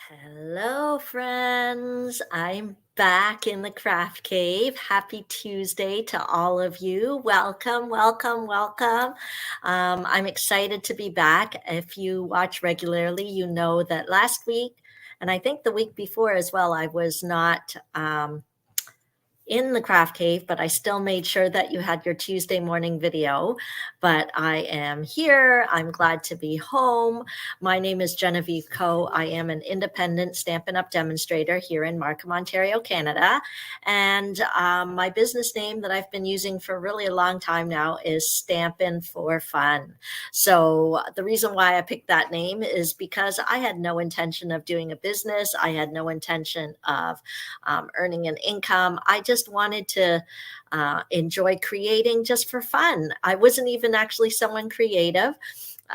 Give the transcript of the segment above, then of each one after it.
Hello, friends. I'm back in the craft cave. Happy Tuesday to all of you. Welcome, welcome, welcome. I'm excited to be back. If you watch regularly, you know that last week, and I think the week before as well, I was not in the craft cave, but I still made sure that you had your Tuesday morning video. But I am here. I'm glad to be home. My name is Genevieve Coe. I am an independent Stampin' Up! Demonstrator here in Markham, Ontario, Canada. And my business name that I've been using for really a long time now is Stampin' for Fun. So the reason why I picked that name is because I had no intention of doing a business. I had no intention of earning an income. I just wanted to enjoy creating just for fun. I wasn't even actually someone creative.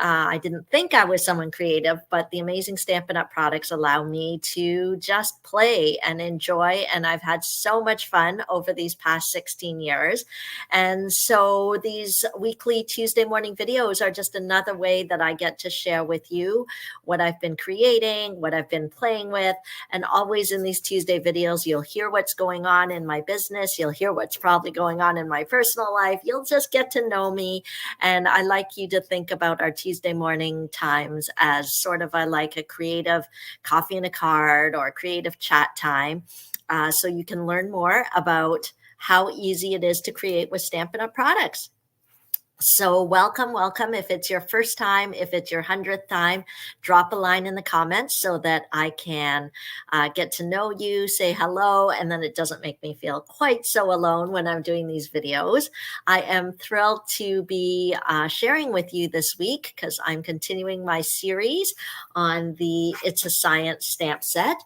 I didn't think I was someone creative, but the amazing Stampin' Up! Products allow me to just play and enjoy. And I've had so much fun over these past 16 years. And so these weekly Tuesday morning videos are just another way that I get to share with you what I've been creating, what I've been playing with. And always in these Tuesday videos, you'll hear what's going on in my business. You'll hear what's probably going on in my personal life. You'll just get to know me. And I like you to think about our Tuesday morning times as sort of a creative coffee and a card or creative chat time. So you can learn more about how easy it is to create with Stampin' Up! Products. So welcome, welcome. If it's your first time, if it's your 100th time, drop a line in the comments so that I can get to know you, say hello, and then it doesn't make me feel quite so alone when I'm doing these videos. I am thrilled to be sharing with you this week because I'm continuing my series on the It's a Science stamp set.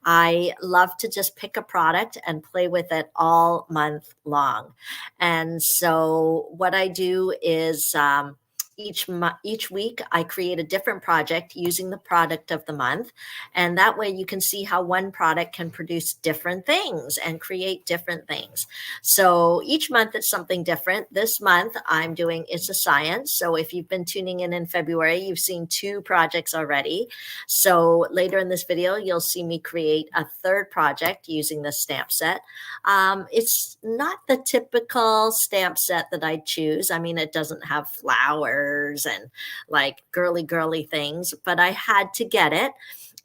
I love to just pick a product and play with it all month long. And so what I do is each week I create a different project using the product of the month. And that way you can see how one product can produce different things and create different things. So each month it's something different. This month I'm doing It's a Science. So if you've been tuning in February, you've seen 2 projects already. So later in this video, you'll see me create a third project using the stamp set. It's not the typical stamp set that I choose. I mean, it doesn't have flowers and like girly things, but I had to get it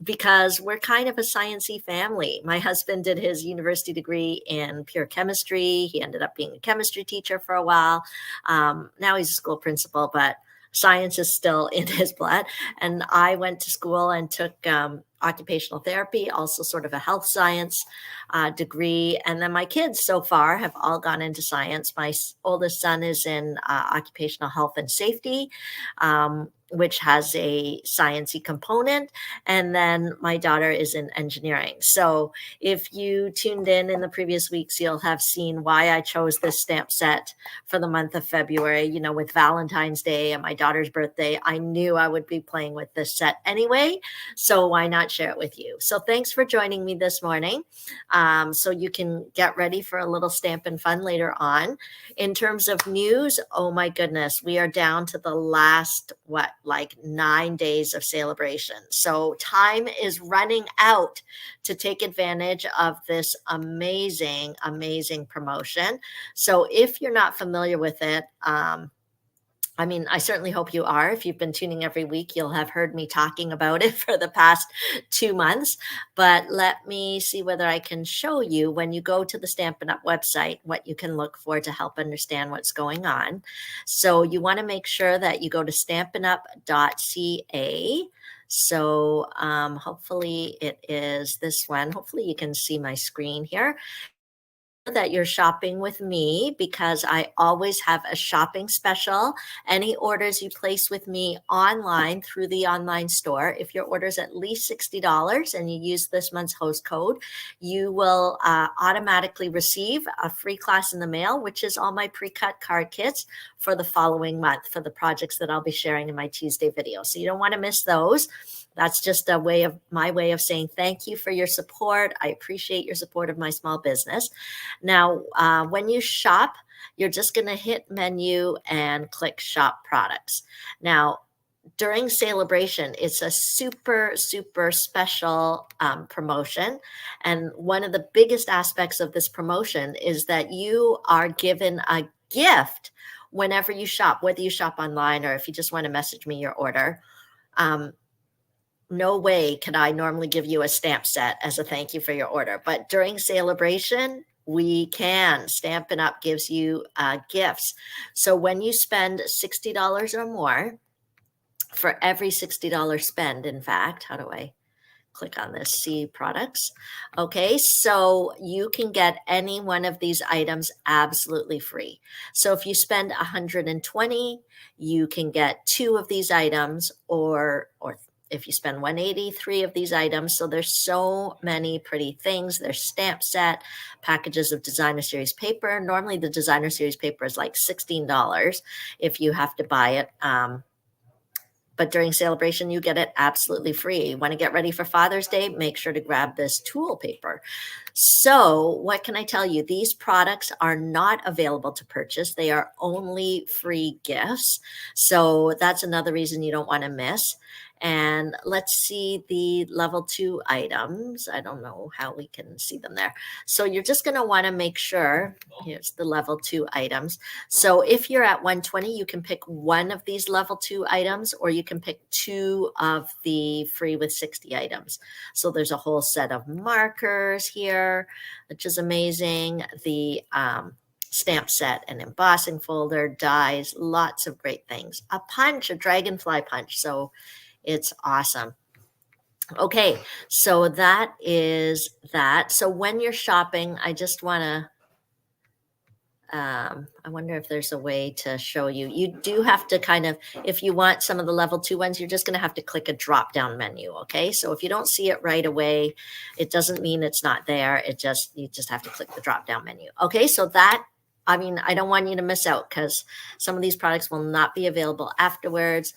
because we're kind of a sciencey family. My husband did his university degree in pure chemistry. He ended up being a chemistry teacher for a while. Now he's a school principal, but science is still in his blood. And I went to school and took occupational therapy, also sort of a health science degree. And then my kids so far have all gone into science. My oldest son is in occupational health and safety, which has a sciencey component. And then my daughter is in engineering. So if you tuned in the previous weeks, you'll have seen why I chose this stamp set for the month of February. You know, with Valentine's Day and my daughter's birthday, I knew I would be playing with this set anyway. So why not share it with you? So thanks for joining me this morning. So you can get ready for a little Stampin' Fun later on. In terms of news, oh my goodness, we are down to the last, like 9 days of Saleabration. So time is running out to take advantage of this amazing, amazing promotion. So if you're not familiar with it, I mean, I certainly hope you are. If you've been tuning every week, you'll have heard me talking about it for the past 2 months. But let me see whether I can show you when you go to the Stampin' Up! Website, what you can look for to help understand what's going on. So you want to make sure that you go to stampinup.ca. So hopefully it is this one. Hopefully you can see my screen here that you're shopping with me because I always have a shopping special. Any orders you place with me online through the online store, if your order is at least $60 and you use this month's host code, you will automatically receive a free class in the mail, which is all my pre-cut card kits for the following month for the projects that I'll be sharing in my Tuesday video. So you don't want to miss those. That's just my way of saying thank you for your support. I appreciate your support of my small business. Now, when you shop, you're just going to hit menu and click shop products. Now, during Saleabration, it's a super, super special promotion. And one of the biggest aspects of this promotion is that you are given a gift whenever you shop, whether you shop online or if you just want to message me your order. No way could I normally give you a stamp set as a thank you for your order. But during Saleabration, we can. Stampin' Up! Gives you gifts. So when you spend $60 or more, for every $60 spend, in fact, how do I click on this? See products. Okay, so you can get any one of these items absolutely free. So if you spend 120, you can get 2 of these items, or if you spend 180, 3 of these items. So there's so many pretty things. There's stamp set, packages of designer series paper. Normally the designer series paper is like $16 if you have to buy it. But during Saleabration, you get it absolutely free. You want to get ready for Father's Day? Make sure to grab this tool paper. So what can I tell you? These products are not available to purchase. They are only free gifts. So that's another reason you don't want to miss. And let's see the level 2 items. I don't know how we can see them there. So you're just going to want to make sure, here's the level 2 items. So if you're at 120, you can pick one of these level 2 items, or you can pick 2 of the free with 60 items. So there's a whole set of markers here, which is amazing. The stamp set, an embossing folder, dies, lots of great things. A punch, a dragonfly punch. So it's awesome. Okay, so that is that. So when you're shopping, I just want to I wonder if there's a way to show you. You do have to kind of, if you want some of the level 2 ones, you're just going to have to click a drop down menu. Okay. So if you don't see it right away, it doesn't mean it's not there. You just have to click the drop down menu. Okay. So that, I mean, I don't want you to miss out because some of these products will not be available afterwards.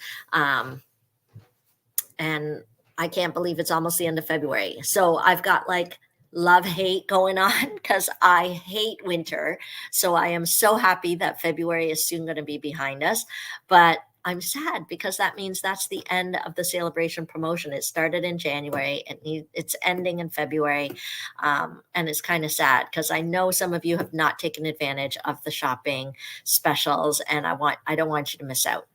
And I can't believe it's almost the end of February. So I've got like love-hate going on because I hate winter. So I am so happy that February is soon going to be behind us. But I'm sad because that means that's the end of the Saleabration promotion. It started in January and it's ending in February. And it's kind of sad because I know some of you have not taken advantage of the shopping specials, and I don't want you to miss out.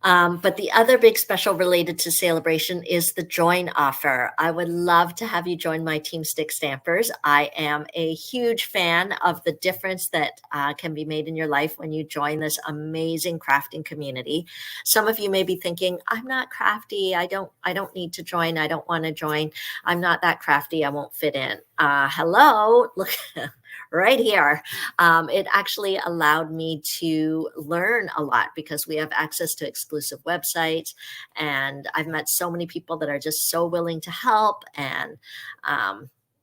But the other big special related to Saleabration is the join offer. I would love to have you join my Team Stick Stampers. I am a huge fan of the difference that can be made in your life when you join this amazing crafting community. Some of you may be thinking, I'm not crafty. I don't need to join. I don't want to join. I'm not that crafty. I won't fit in. Hello, look. Right here. It actually allowed me to learn a lot because we have access to exclusive websites, and I've met so many people that are just so willing to help. And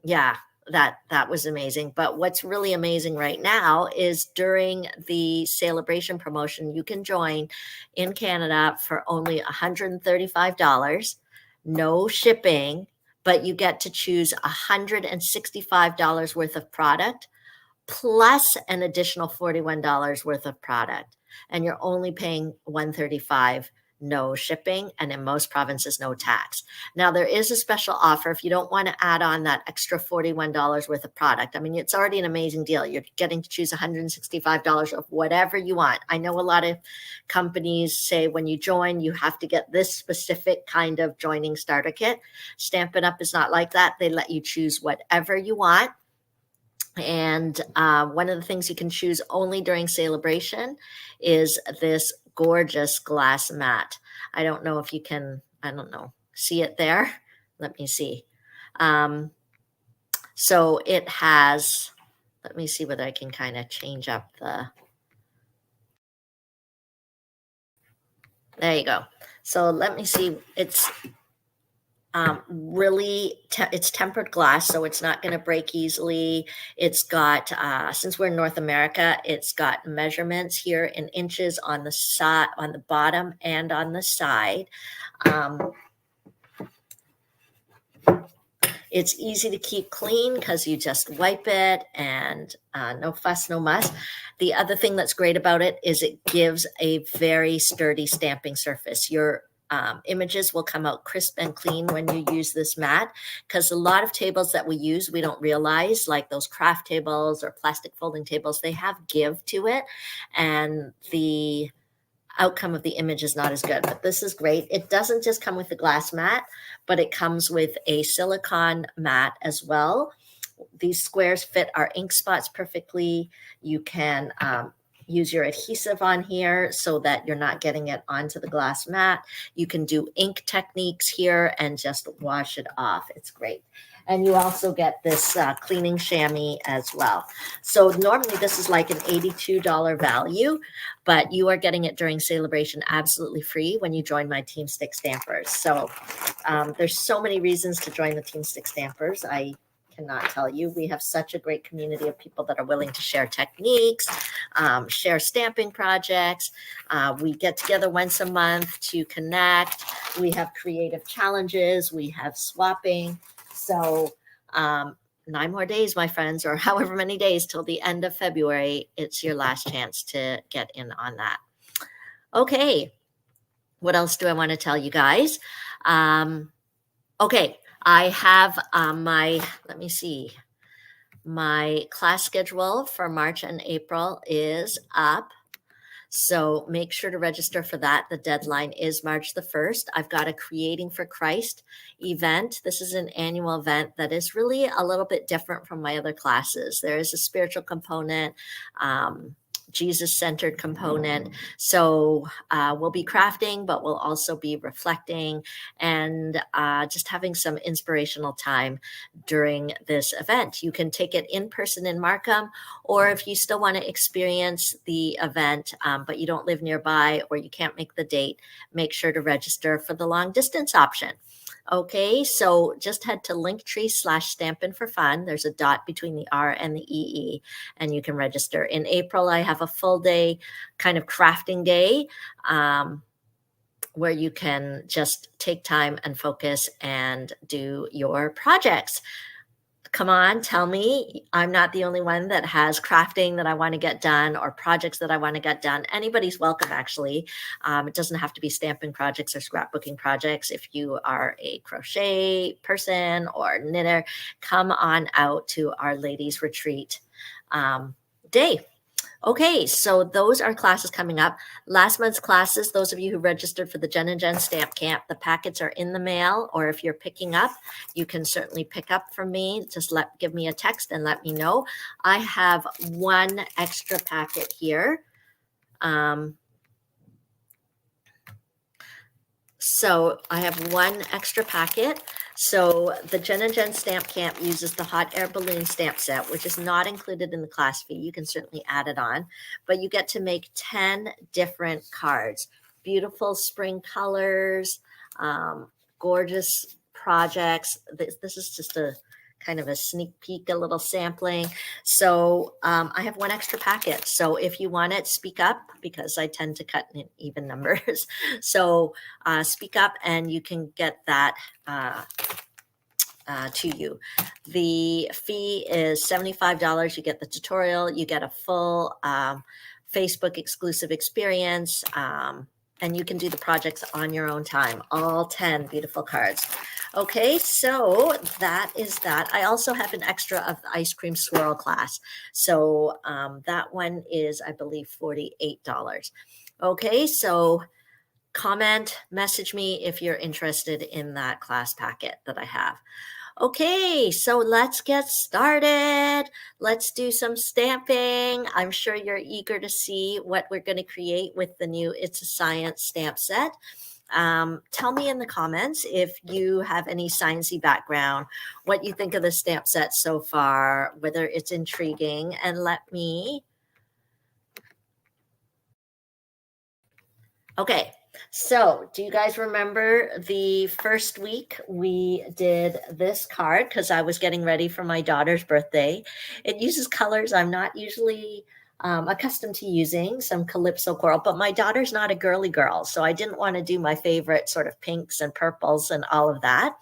yeah, that was amazing. But what's really amazing right now is during the Saleabration promotion, you can join in Canada for only $135, no shipping, but you get to choose $165 worth of product plus an additional $41 worth of product. And you're only paying $135, no shipping, and in most provinces, no tax. Now, there is a special offer if you don't want to add on that extra $41 worth of product. I mean, it's already an amazing deal. You're getting to choose $165 of whatever you want. I know a lot of companies say when you join, you have to get this specific kind of joining starter kit. Stampin' Up! Is not like that. They let you choose whatever you want. And one of the things you can choose only during Saleabration is this gorgeous glass mat. I don't know if you can, see it there. Let me see. So it has, let me see whether I can kind of change up there you go. So let me see, it's it's tempered glass, so it's not going to break easily. It's got, since we're in North America, it's got measurements here in inches on the side, on the bottom and on the side. It's easy to keep clean because you just wipe it and no fuss, no muss. The other thing that's great about it is it gives a very sturdy stamping surface. Your images will come out crisp and clean when you use this mat, because a lot of tables that we use, we don't realize, like those craft tables or plastic folding tables, they have give to it, and the outcome of the image is not as good. But this is great. It doesn't just come with the glass mat, but it comes with a silicone mat as well. These squares fit our ink spots perfectly. You can use your adhesive on here so that you're not getting it onto the glass mat. You can do ink techniques here and just wash it off. It's great. And you also get this cleaning chamois as well. So normally this is like an $82 value, but you are getting it during Saleabration absolutely free when you join my Team Stick Stampers. So there's so many reasons to join the Team Stick Stampers. I cannot tell you. We have such a great community of people that are willing to share techniques, share stamping projects. We get together once a month to connect. We have creative challenges. We have swapping. So 9 more days, my friends, or however many days till the end of February. It's your last chance to get in on that. Okay. What else do I want to tell you guys? Okay. I have let me see, my class schedule for March and April is up. So make sure to register for that. The deadline is March the 1st. I've got a Creating for Christ event. This is an annual event that is really a little bit different from my other classes. There is a spiritual component, Jesus-centered component. So we'll be crafting, but we'll also be reflecting and just having some inspirational time during this event. You can take it in person in Markham, or if you still want to experience the event, but you don't live nearby or you can't make the date, make sure to register for the long distance option. Okay, so just head to Linktree/Stampin' for Fun. There's a dot between the R and the EE, and you can register. In April, I have a full day kind of crafting day where you can just take time and focus and do your projects. Come on, tell me I'm not the only one that has crafting that I want to get done or projects that I want to get done. Anybody's welcome, actually. It doesn't have to be stamping projects or scrapbooking projects. If you are a crochet person or knitter, come on out to our ladies retreat day. Okay, so those are classes coming up. Last month's classes, those of you who registered for the Jen and Jen Stamp Camp, the packets are in the mail, or if you're picking up, you can certainly pick up from me. Just give me a text and let me know. I have one extra packet here. So I have one extra packet. So the Jen and Jen Stamp Camp uses the hot air balloon stamp set, which is not included in the class fee. You can certainly add it on, but you get to make 10 different cards. Beautiful spring colors, gorgeous projects. This is just a kind of a sneak peek, a little sampling. So I have one extra packet. So if you want it, speak up, because I tend to cut in even numbers. So speak up and you can get that to you. The fee is $75. You get the tutorial, you get a full Facebook exclusive experience, and you can do the projects on your own time, all 10 beautiful cards. Okay, so that is that. I also have an extra of the ice cream swirl class. So that one is, I believe, $48. Okay, so comment, message me if you're interested in that class packet that I have. Okay, so let's get started. Let's do some stamping. I'm sure you're eager to see what we're going to create with the new It's a Science stamp set. Tell me in the comments if you have any sciencey background, what you think of the stamp set so far, whether it's intriguing, and let me. Okay, so do you guys remember the first week we did this card because I was getting ready for my daughter's birthday? It uses colors I'm not usually accustomed to using some Calypso coral, but my daughter's not a girly girl, so I didn't want to do my favorite sort of pinks and purples and all of that.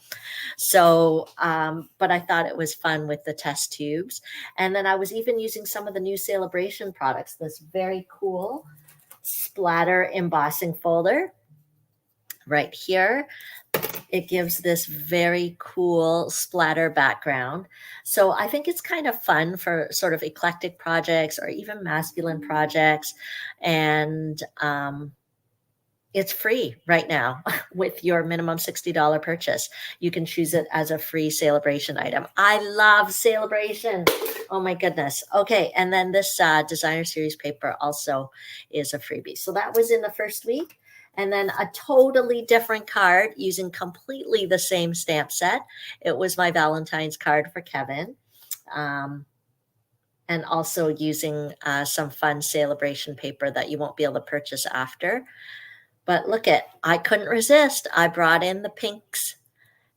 So, but I thought it was fun with the test tubes. And then I was even using some of the new Saleabration products, this very cool splatter embossing folder right here. It gives this very cool splatter background. So I think it's kind of fun for sort of eclectic projects or even masculine projects. And it's free right now with your minimum $60 purchase. You can choose it as a free Saleabration item. I love Saleabration. Oh my goodness. Okay, and then this designer series paper also is a freebie. So that was in the first week. And then a totally different card using completely the same stamp set. It was my Valentine's card for Kevin. And also using some fun Saleabration paper that you won't be able to purchase after. But look I couldn't resist. I brought in the pinks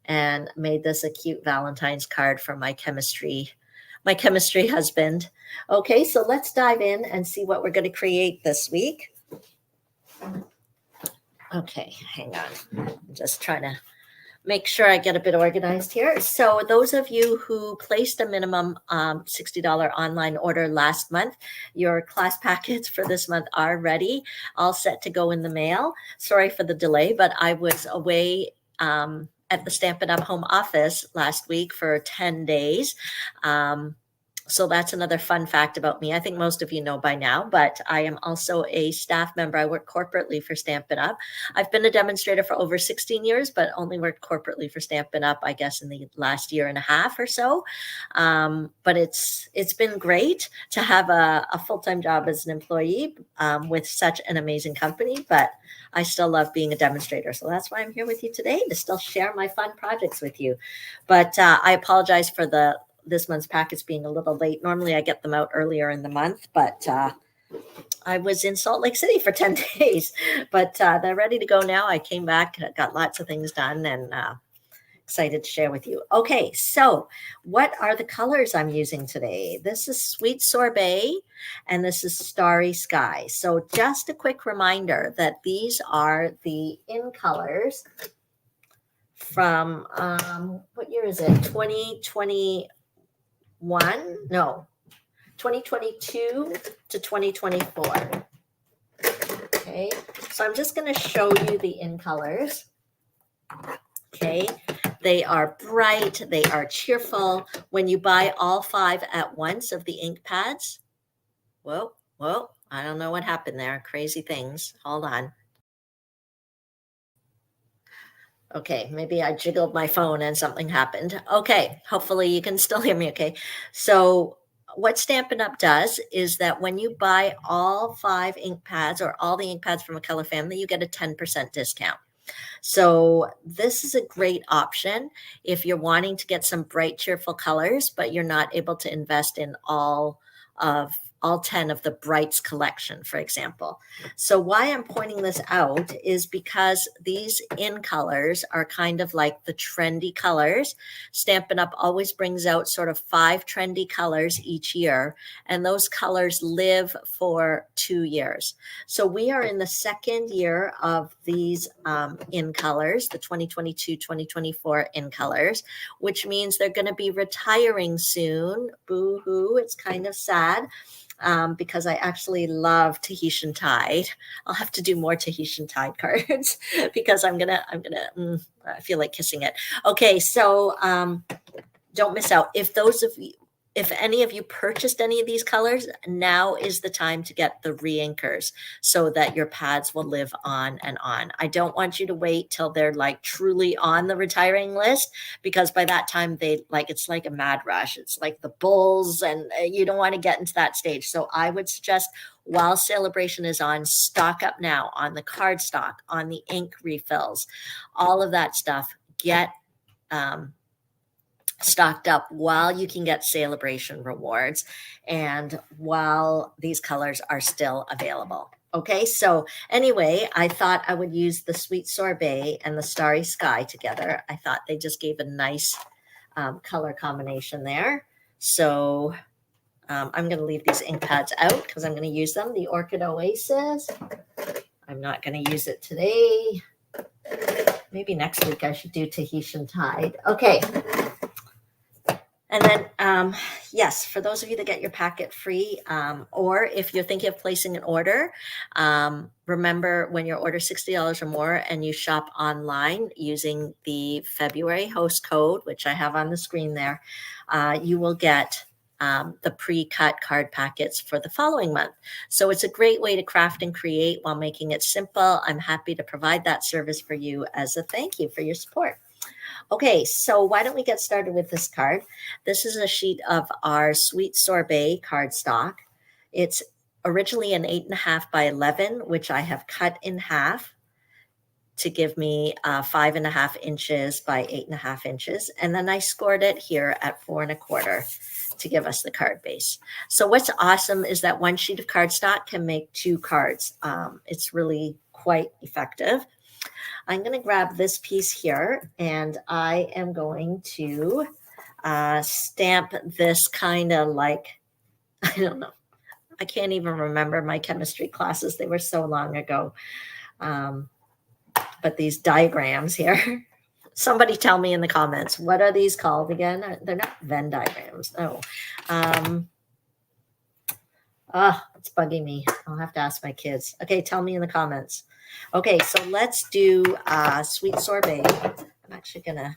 and made this a cute Valentine's card for my chemistry husband. Okay, so let's dive in and see what we're going to create this week. Okay, hang on. I'm just trying to make sure I get a bit organized here. So those of you who placed a minimum $60 online order last month, your class packets for this month are ready, all set to go in the mail. Sorry for the delay, but I was away at the Stampin' Up! Home office last week for 10 days. So that's another fun fact about me. I think most of you know by now, but I am also a staff member. I work corporately for Stampin' Up! I've been a demonstrator for over 16 years, but only worked corporately for Stampin' Up!, I guess, in the last year and a half or so. But it's been great to have a full-time job as an employee with such an amazing company, but I still love being a demonstrator. So that's why I'm here with you today, to still share my fun projects with you. But I apologize for this month's packets being a little late. Normally I get them out earlier in the month, but I was in Salt Lake City for 10 days, but they're ready to go now. I came back, got lots of things done, and excited to share with you. Okay, so what are the colors I'm using today? This is Sweet Sorbet, and this is Starry Sky. So just a quick reminder that these are the in colors from, what year is it? 2021? No, 2022 to 2024. Okay, so I'm just going to show you the in colors. Okay, they are bright, they are cheerful. When you buy all 5 at once of the ink pads, whoa, I don't know what happened there. Crazy things. Hold on. Okay, maybe I jiggled my phone and something happened. Okay, hopefully you can still hear me okay. So what Stampin' Up! Does is that when you buy all 5 ink pads or all the ink pads from a color family, you get a 10% discount. So this is a great option if you're wanting to get some bright, cheerful colors, but you're not able to invest in all 10 of the Brights collection, for example. So why I'm pointing this out is because these in colors are kind of like the trendy colors. Stampin' Up! Always brings out sort of 5 trendy colors each year, and those colors live for 2 years. So we are in the second year of these in colors, the 2022-2024 in colors, which means they're going to be retiring soon. Boo-hoo, it's kind of sad. Because I actually love Tahitian Tide. I'll have to do more Tahitian Tide cards because I feel like kissing it. Okay, so don't miss out. If any of you purchased any of these colors, now is the time to get the re-inkers so that your pads will live on and on. I don't want you to wait till they're like truly on the retiring list, because by that time it's like a mad rush. It's like the bulls, and you don't want to get into that stage. So I would suggest, while Saleabration is on, stock up now on the card stock, on the ink refills, all of that stuff. Get stocked up while you can get Saleabration rewards and while these colors are still available. Okay, so anyway, I thought I would use the Sweet Sorbet and the Starry Sky together. I thought they just gave a nice color combination there. So I'm going to leave these ink pads out because I'm going to use them. The Orchid Oasis. I'm not going to use it today. Maybe next week I should do Tahitian Tide. Okay. And then, yes, for those of you that get your packet free, or if you're thinking of placing an order, remember when you order $60 or more and you shop online using the February host code, which I have on the screen there, you will get the pre-cut card packets for the following month. So it's a great way to craft and create while making it simple. I'm happy to provide that service for you as a thank you for your support. Okay, so why don't we get started with this card? This is a sheet of our Sweet Sorbet cardstock. It's originally an 8.5 by 11, which I have cut in half to give me 5.5 inches by 8.5 inches. And then I scored it here at 4.25 to give us the card base. So what's awesome is that one sheet of cardstock can make 2 cards. It's really quite effective. I'm going to grab this piece here and I am going to stamp this kind of like, I don't know, I can't even remember my chemistry classes. They were so long ago. But these diagrams here, somebody tell me in the comments, what are these called again? They're not Venn diagrams. No. It's bugging me. I'll have to ask my kids. Okay, tell me in the comments. Okay, so let's do Sweet Sorbet. I'm actually going to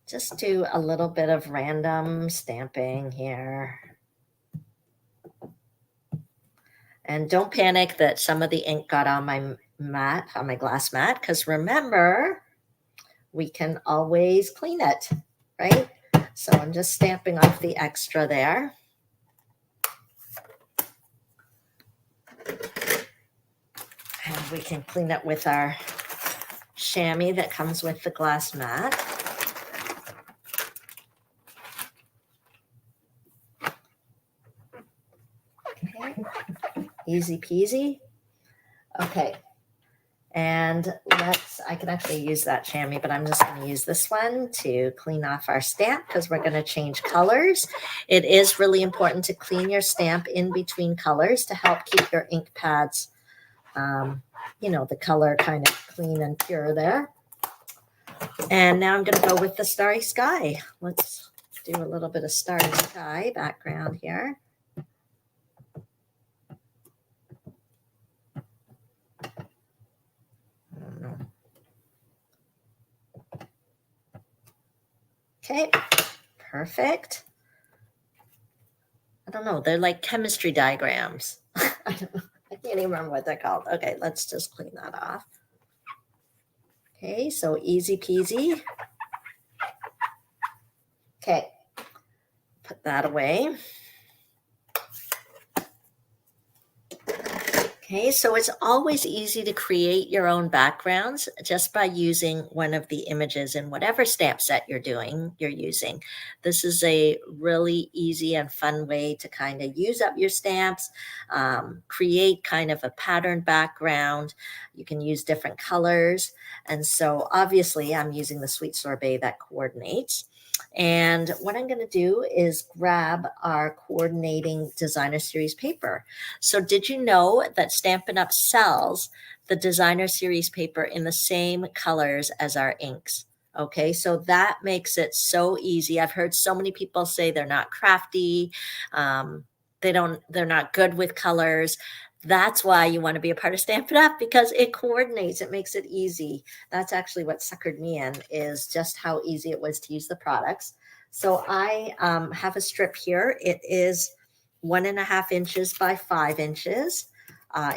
just do a little bit of random stamping here. And don't panic that some of the ink got on my mat, on my glass mat, because remember, we can always clean it, right? So I'm just stamping off the extra there. And we can clean it with our chamois that comes with the glass mat. Okay. Easy peasy. Okay. And I can actually use that chamois, but I'm just going to use this one to clean off our stamp because we're going to change colors. It is really important to clean your stamp in between colors to help keep your ink pads, the color kind of clean and pure there. And now I'm going to go with the Starry Sky. Let's do a little bit of Starry Sky background here. Okay, perfect. I don't know. They're like chemistry diagrams. I can't even remember what they're called. Okay, let's just clean that off. Okay, so easy peasy. Okay, put that away. Okay, so it's always easy to create your own backgrounds just by using one of the images in whatever stamp set you're using. This is a really easy and fun way to kind of use up your stamps, create kind of a pattern background. You can use different colors. And so obviously I'm using the Sweet Sorbet that coordinates. And what I'm going to do is grab our coordinating designer series paper. So did you know that Stampin' Up! Sells the designer series paper in the same colors as our inks? Okay, so that makes it so easy. I've heard so many people say they're not crafty, they're not good with colors. That's why you want to be a part of Stampin' Up! Because it coordinates, it makes it easy. That's actually what suckered me in, is just how easy it was to use the products. So I have a strip here. It is 1.5 inches by 5 inches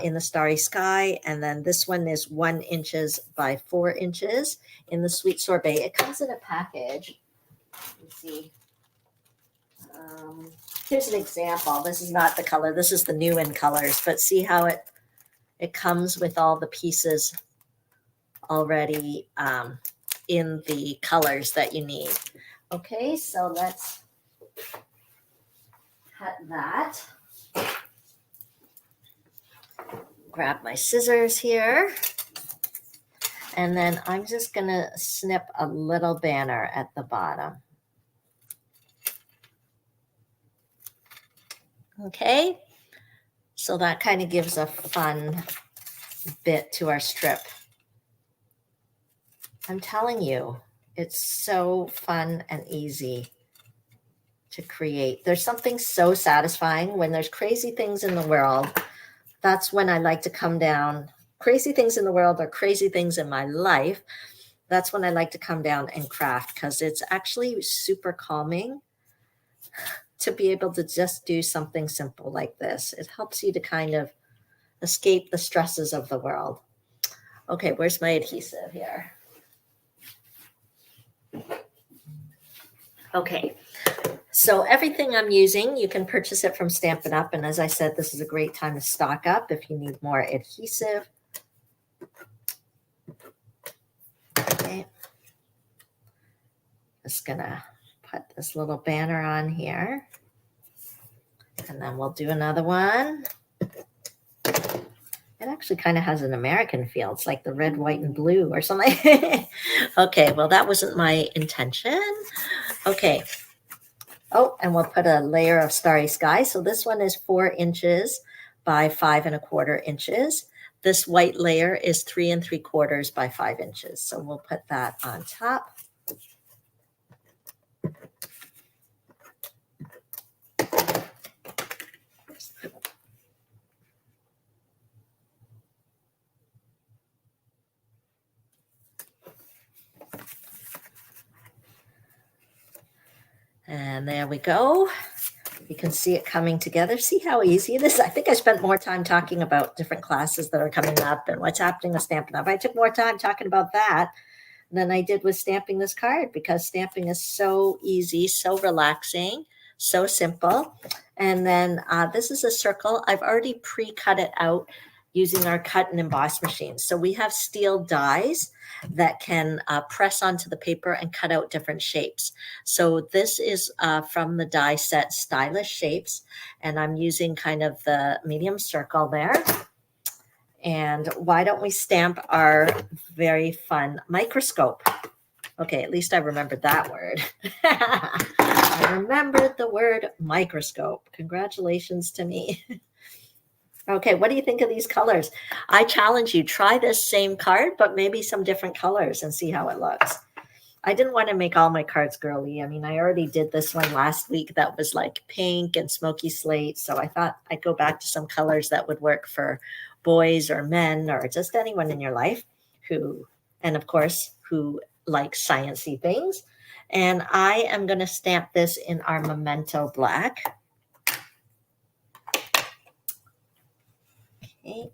in the Starry Sky. And then this one is 1 inches by 4 inches in the Sweet Sorbet. It comes in a package. Let's see. Here's an example. This is not the color. This is the new in colors, but see how it comes with all the pieces already in the colors that you need. Okay, so let's cut that. Grab my scissors here. And then I'm just going to snip a little banner at the bottom. Okay, so that kind of gives a fun bit to our strip. I'm telling you, it's so fun and easy to create. There's something so satisfying when there's crazy things in the world. That's when I like to come down. Crazy things in the world or crazy things in my life. That's when I like to come down and craft, because it's actually super calming to be able to just do something simple like this. It helps you to kind of escape the stresses of the world. Okay, where's my adhesive here? Okay, so everything I'm using, you can purchase it from Stampin' Up. And as I said, this is a great time to stock up if you need more adhesive. Okay, just gonna put this little banner on here. And then we'll do another one. It actually kind of has an American feel. It's like the red, white, and blue or something. Okay, well, that wasn't my intention. Okay. Oh, and we'll put a layer of Starry Sky. So this one is 4 inches by 5 1/4 inches. This white layer is 3 3/4 by 5 inches. So we'll put that on top. And there we go. You can see it coming together. See how easy it is? I think I spent more time talking about different classes that are coming up and what's happening with Stampin' Up. I took more time talking about that than I did with stamping this card, because stamping is so easy, so relaxing, so simple. And then this is a circle. I've already pre-cut it out using our cut and emboss machine. So we have steel dies that can press onto the paper and cut out different shapes. So this is from the die set Stylish Shapes, and I'm using kind of the medium circle there. And why don't we stamp our very fun microscope? Okay, at least I remembered that word. I remembered the word microscope. Congratulations to me. Okay, what do you think of these colors? I challenge you, try this same card, but maybe some different colors and see how it looks. I didn't want to make all my cards girly. I mean, I already did this one last week that was like pink and smoky slate. So I thought I'd go back to some colors that would work for boys or men or just anyone in your life who, and of course, who likes sciencey things. And I am going to stamp this in our Memento Black. Okay.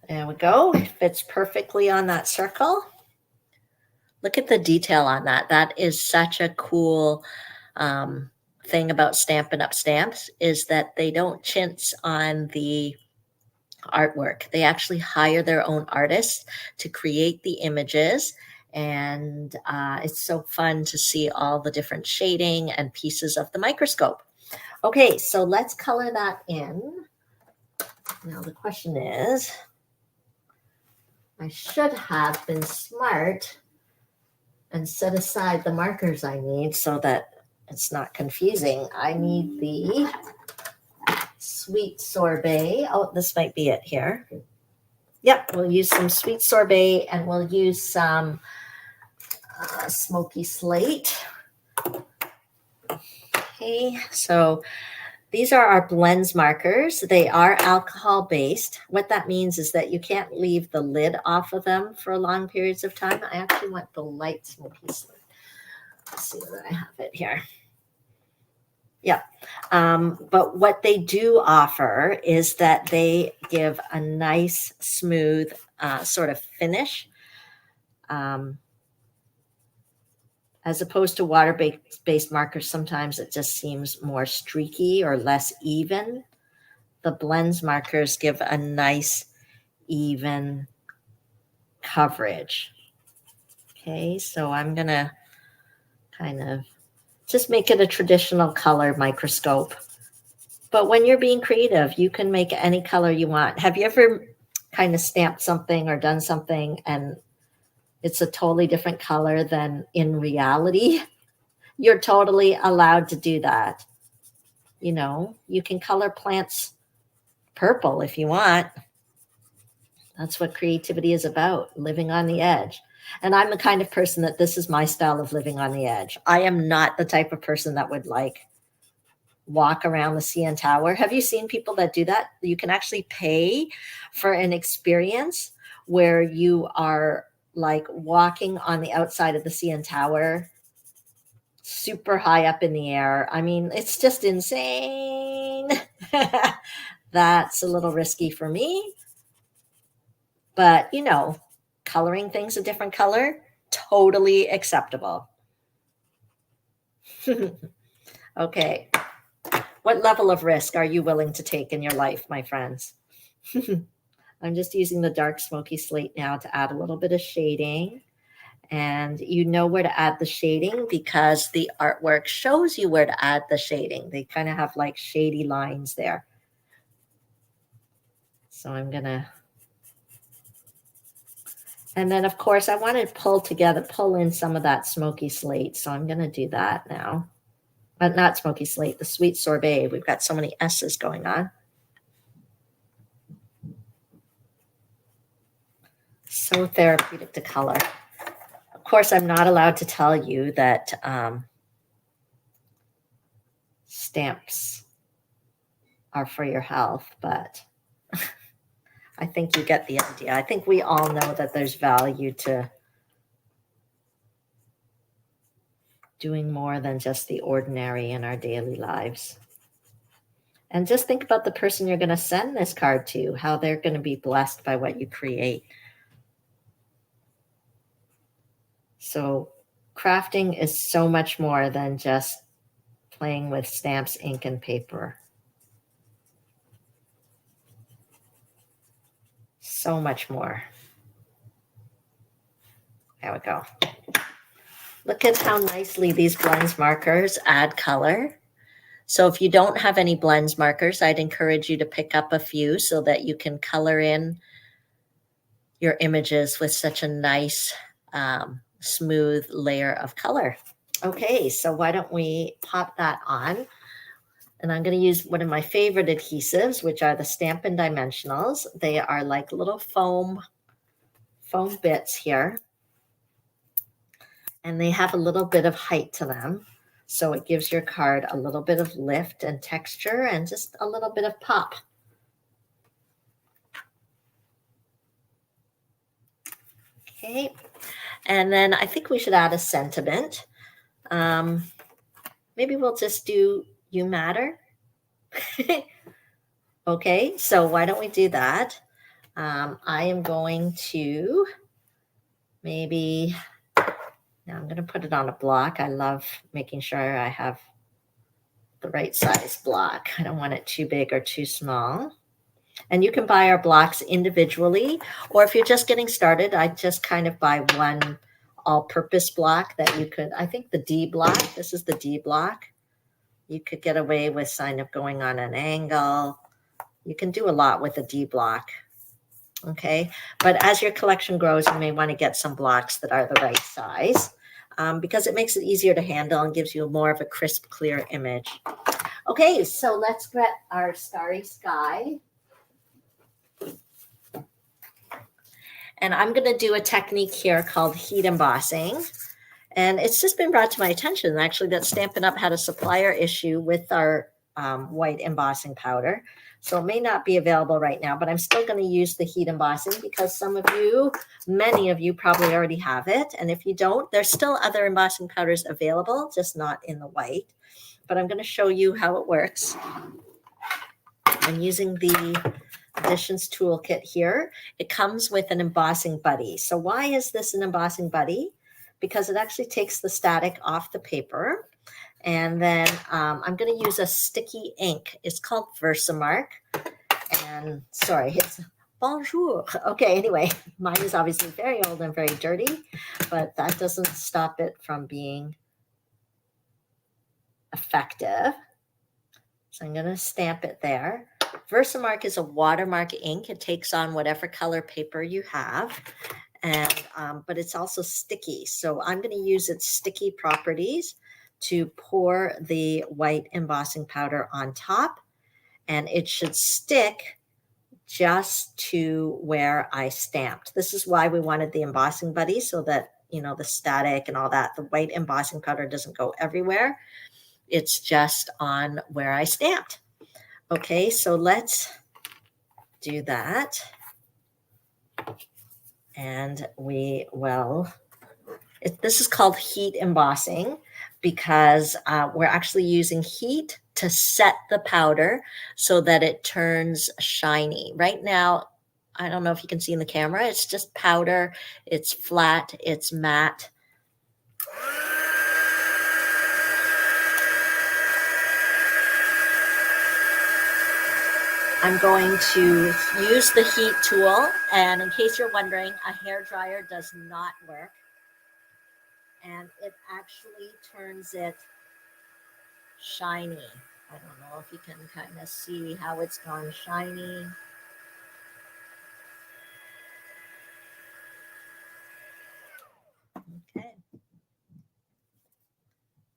There we go. It fits perfectly on that circle. Look at the detail on that. That is such a cool thing about Stampin' Up! Stamps, is that they don't chintz on the artwork. They actually hire their own artists to create the images. And it's so fun to see all the different shading and pieces of the microscope. Okay, so let's color that in. Now the question is, I should have been smart and set aside the markers I need so that it's not confusing. I need the sweet sorbet. Oh, this might be it here. Yep, we'll use some sweet sorbet and we'll use some smoky slate. Okay, so these are our blends markers. They are alcohol based. What that means is that you can't leave the lid off of them for long periods of time. I actually want the light smoky slate. Let's see whether I have it here. Yeah. But what they do offer is that they give a nice, smooth sort of finish. As opposed to water-based markers, sometimes it just seems more streaky or less even. The blends markers give a nice, even coverage. Okay, so I'm going to kind of just make it a traditional color microscope. But when you're being creative, you can make any color you want. Have you ever kind of stamped something or done something and it's a totally different color than in reality? You're totally allowed to do that. You know, you can color plants purple if you want. That's what creativity is about, living on the edge. And I'm the kind of person that this is my style of living on the edge. I am not the type of person that would like walk around the CN Tower. Have you seen people that do that? You can actually pay for an experience where you are like walking on the outside of the CN Tower, super high up in the air. I mean, it's just insane. That's a little risky for me. But, you know, coloring things a different color, totally acceptable. Okay. What level of risk are you willing to take in your life, my friends? I'm just using the dark smoky slate now to add a little bit of shading. And you know where to add the shading because the artwork shows you where to add the shading. They kind of have like shady lines there. So I'm going to, and then of course I want to pull in some of that smoky slate. So I'm going to do that now. Not smoky slate, the sweet sorbet. We've got so many S's going on. So therapeutic to color. Of course, I'm not allowed to tell you that stamps are for your health, but I think you get the idea. I think we all know that there's value to doing more than just the ordinary in our daily lives. And just think about the person you're going to send this card to, how they're going to be blessed by what you create. So crafting is so much more than just playing with stamps, ink, and paper. So much more. There we go. Look at how nicely these blends markers add color. So if you don't have any blends markers, I'd encourage you to pick up a few so that you can color in your images with such a nice, smooth layer of color. Okay, so why don't we pop that on? And I'm going to use one of my favorite adhesives, which are the Stampin' Dimensionals. They are like little foam bits here. And they have a little bit of height to them. So it gives your card a little bit of lift and texture and just a little bit of pop. Okay. And then I think we should add a sentiment. Maybe we'll just do "You Matter." Okay, so why don't we do that? I am going to maybe, now I'm going to put it on a block. I love making sure I have the right size block. I don't want it too big or too small. And you can buy our blocks individually, or if you're just getting started, I just kind of buy one all-purpose block that you could, I think the D block, this is the D block. You could get away with kind of going on an angle. You can do a lot with a D block. Okay, but as your collection grows, you may want to get some blocks that are the right size because it makes it easier to handle and gives you more of a crisp, clear image. Okay, so let's get our starry sky. And I'm going to do a technique here called heat embossing. And it's just been brought to my attention, actually, that Stampin' Up! Had a supplier issue with our white embossing powder. So it may not be available right now, but I'm still going to use the heat embossing because many of you probably already have it. And if you don't, there's still other embossing powders available, just not in the white. But I'm going to show you how it works. I'm using the Additions Toolkit here. It comes with an embossing buddy. So why is this an embossing buddy? Because it actually takes the static off the paper. And then I'm going to use a sticky ink. It's called Versamark. And sorry, it's Bonjour. Okay, anyway, mine is obviously very old and very dirty, but that doesn't stop it from being effective. So I'm going to stamp it there. Versamark is a watermark ink. It takes on whatever color paper you have, and but it's also sticky. So I'm going to use its sticky properties to pour the white embossing powder on top, and it should stick just to where I stamped. This is why we wanted the embossing buddy, so that, you know, the static and all that, the white embossing powder doesn't go everywhere. It's just on where I stamped. Okay, so let's do that. And we will, this is called heat embossing because we're actually using heat to set the powder so that it turns shiny. Right now, I don't know if you can see in the camera, it's just powder, it's flat, it's matte. I'm going to use the heat tool, and in case you're wondering, a hair dryer does not work, and it actually turns it shiny. I don't know if you can kind of see how it's gone shiny. Okay.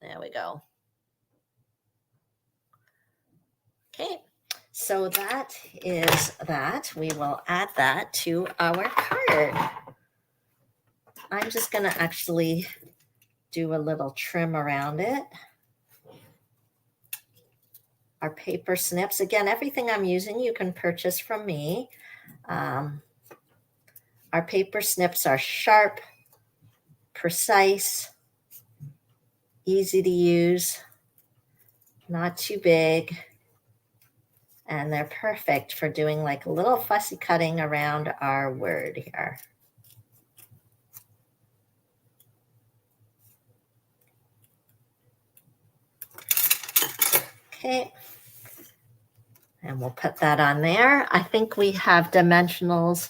There we go. Okay. So that is that. We will add that to our card. I'm just going to actually do a little trim around it. Our paper snips. Again, everything I'm using you can purchase from me. Our paper snips are sharp, precise, easy to use, not too big, and they're perfect for doing like a little fussy cutting around our word here. Okay, and we'll put that on there. I think we have dimensionals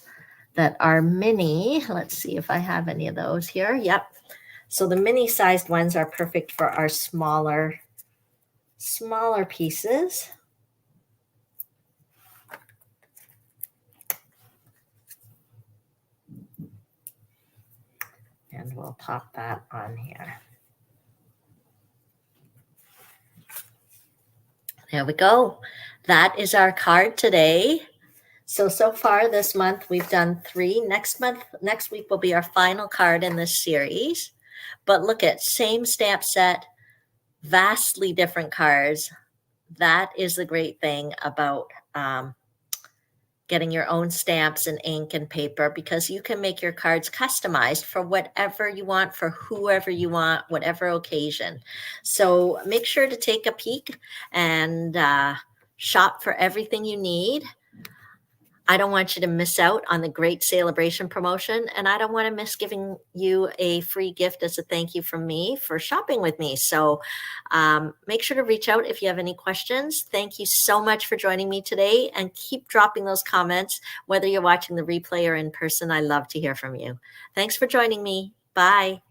that are mini. Let's see if I have any of those here. Yep. So the mini sized ones are perfect for our smaller pieces. And we'll pop that on here. There we go. That is our card today. So far this month, we've done 3. Next week will be our final card in this series. But look at, same stamp set, vastly different cards. That is the great thing about getting your own stamps and ink and paper, because you can make your cards customized for whatever you want, for whoever you want, whatever occasion. So make sure to take a peek and shop for everything you need. I don't want you to miss out on the great Saleabration promotion, and I don't want to miss giving you a free gift as a thank you from me for shopping with me. So make sure to reach out if you have any questions. Thank you so much for joining me today, and keep dropping those comments, whether you're watching the replay or in person. I love to hear from you. Thanks for joining me. Bye.